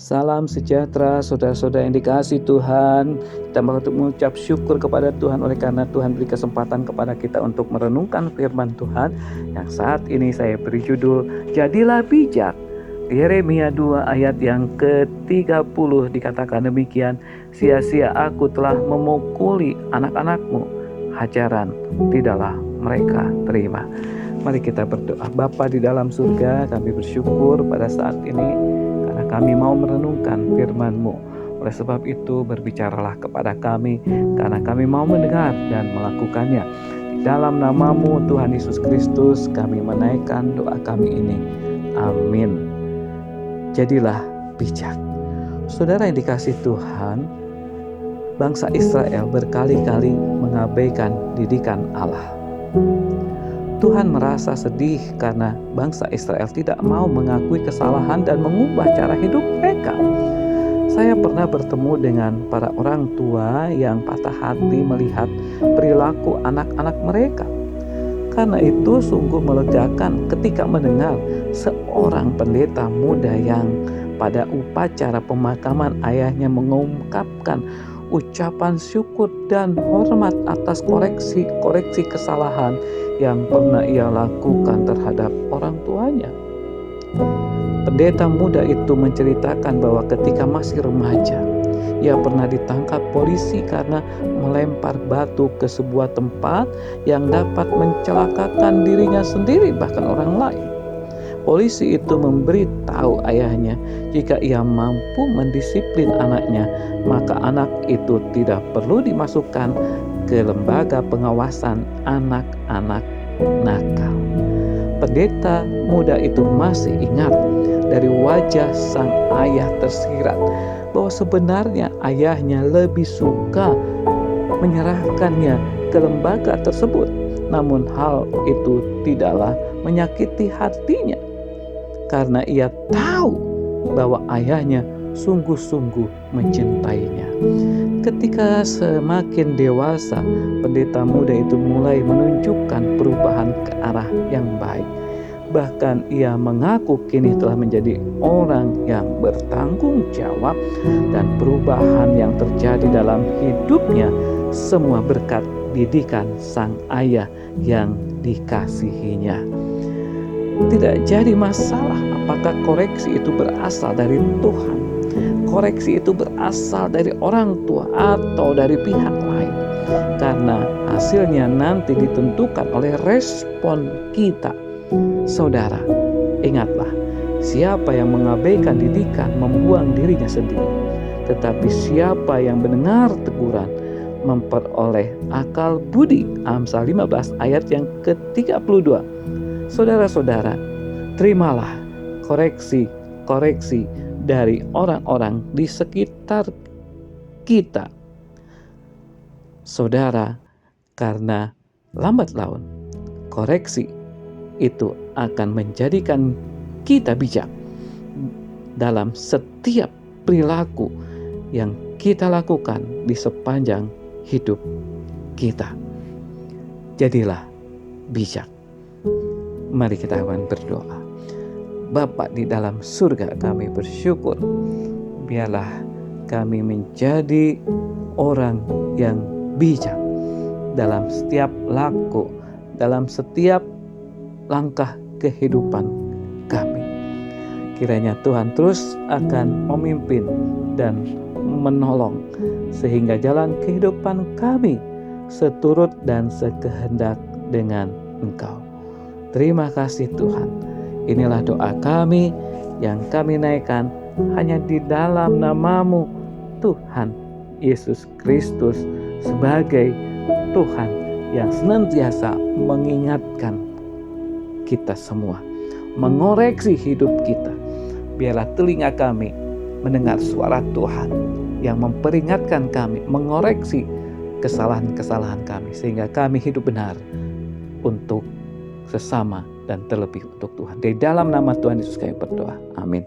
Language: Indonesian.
Salam sejahtera saudara-saudara yang dikasihi Tuhan. Kita mau mengucap syukur kepada Tuhan oleh karena Tuhan beri kesempatan kepada kita untuk merenungkan firman Tuhan yang saat ini saya beri judul Jadilah Bijak. Yeremia 2 ayat yang ke-30 dikatakan demikian, sia-sia aku telah memukuli anak-anakmu, hajaran tidaklah mereka terima. Mari kita berdoa. Bapa di dalam surga, kami bersyukur pada saat ini karena kami mau merenungkan firman-Mu. Oleh sebab itu berbicaralah kepada kami, karena kami mau mendengar dan melakukannya. Di dalam nama-Mu Tuhan Yesus Kristus kami menaikkan doa kami ini. Amin. Jadilah bijak. Saudara yang dikasihi Tuhan, bangsa Israel berkali-kali mengabaikan didikan Allah. Tuhan merasa sedih karena bangsa Israel tidak mau mengakui kesalahan dan mengubah cara hidup mereka. Saya pernah bertemu dengan para orang tua yang patah hati melihat perilaku anak-anak mereka. Karena itu sungguh melegakan ketika mendengar seorang pendeta muda yang pada upacara pemakaman ayahnya mengungkapkan ucapan syukur dan hormat atas koreksi kesalahan yang pernah ia lakukan terhadap orang tuanya. Pendeta muda itu menceritakan bahwa ketika masih remaja, ia pernah ditangkap polisi karena melempar batu ke sebuah tempat yang dapat mencelakakan dirinya sendiri bahkan orang lain. Polisi itu memberitahu ayahnya jika ia mampu mendisiplin anaknya, maka anak itu tidak perlu dimasukkan ke lembaga pengawasan anak-anak nakal. Pendeta muda itu masih ingat dari wajah sang ayah tersirat bahwa sebenarnya ayahnya lebih suka menyerahkannya ke lembaga tersebut. Namun hal itu tidaklah menyakiti hatinya karena ia tahu bahwa ayahnya sungguh-sungguh mencintainya. Ketika semakin dewasa, pendeta muda itu mulai menunjukkan perubahan ke arah yang baik. Bahkan ia mengaku kini telah menjadi orang yang bertanggung jawab, dan perubahan yang terjadi dalam hidupnya semua berkat didikan sang ayah yang dikasihinya. Tidak jadi masalah apakah koreksi itu berasal dari Tuhan, koreksi itu berasal dari orang tua atau dari pihak lain, karena hasilnya nanti ditentukan oleh respon kita. Saudara, ingatlah, siapa yang mengabaikan didikan membuang dirinya sendiri, tetapi siapa yang mendengar teguran memperoleh akal budi. Amsal 15 ayat yang ke-32. Saudara-saudara, terimalah koreksi dari orang-orang di sekitar kita. Saudara, karena lambat laun koreksi itu akan menjadikan kita bijak dalam setiap perilaku yang kita lakukan di sepanjang hidup kita. Jadilah bijak. Mari kita akan berdoa. Bapa di dalam surga, kami bersyukur biarlah kami menjadi orang yang bijak dalam setiap laku, dalam setiap langkah kehidupan kami. Kiranya Tuhan terus akan memimpin dan menolong sehingga jalan kehidupan kami seturut dan sekehendak dengan Engkau. Terima kasih Tuhan. Inilah doa kami yang kami naikkan hanya di dalam nama-Mu Tuhan Yesus Kristus, sebagai Tuhan yang senantiasa mengingatkan kita semua, mengoreksi hidup kita. Biarlah telinga kami mendengar suara Tuhan yang memperingatkan kami, mengoreksi kesalahan-kesalahan kami, sehingga kami hidup benar untuk sesama dan terlebih untuk Tuhan. Di dalam nama Tuhan Yesus kami berdoa. Amin.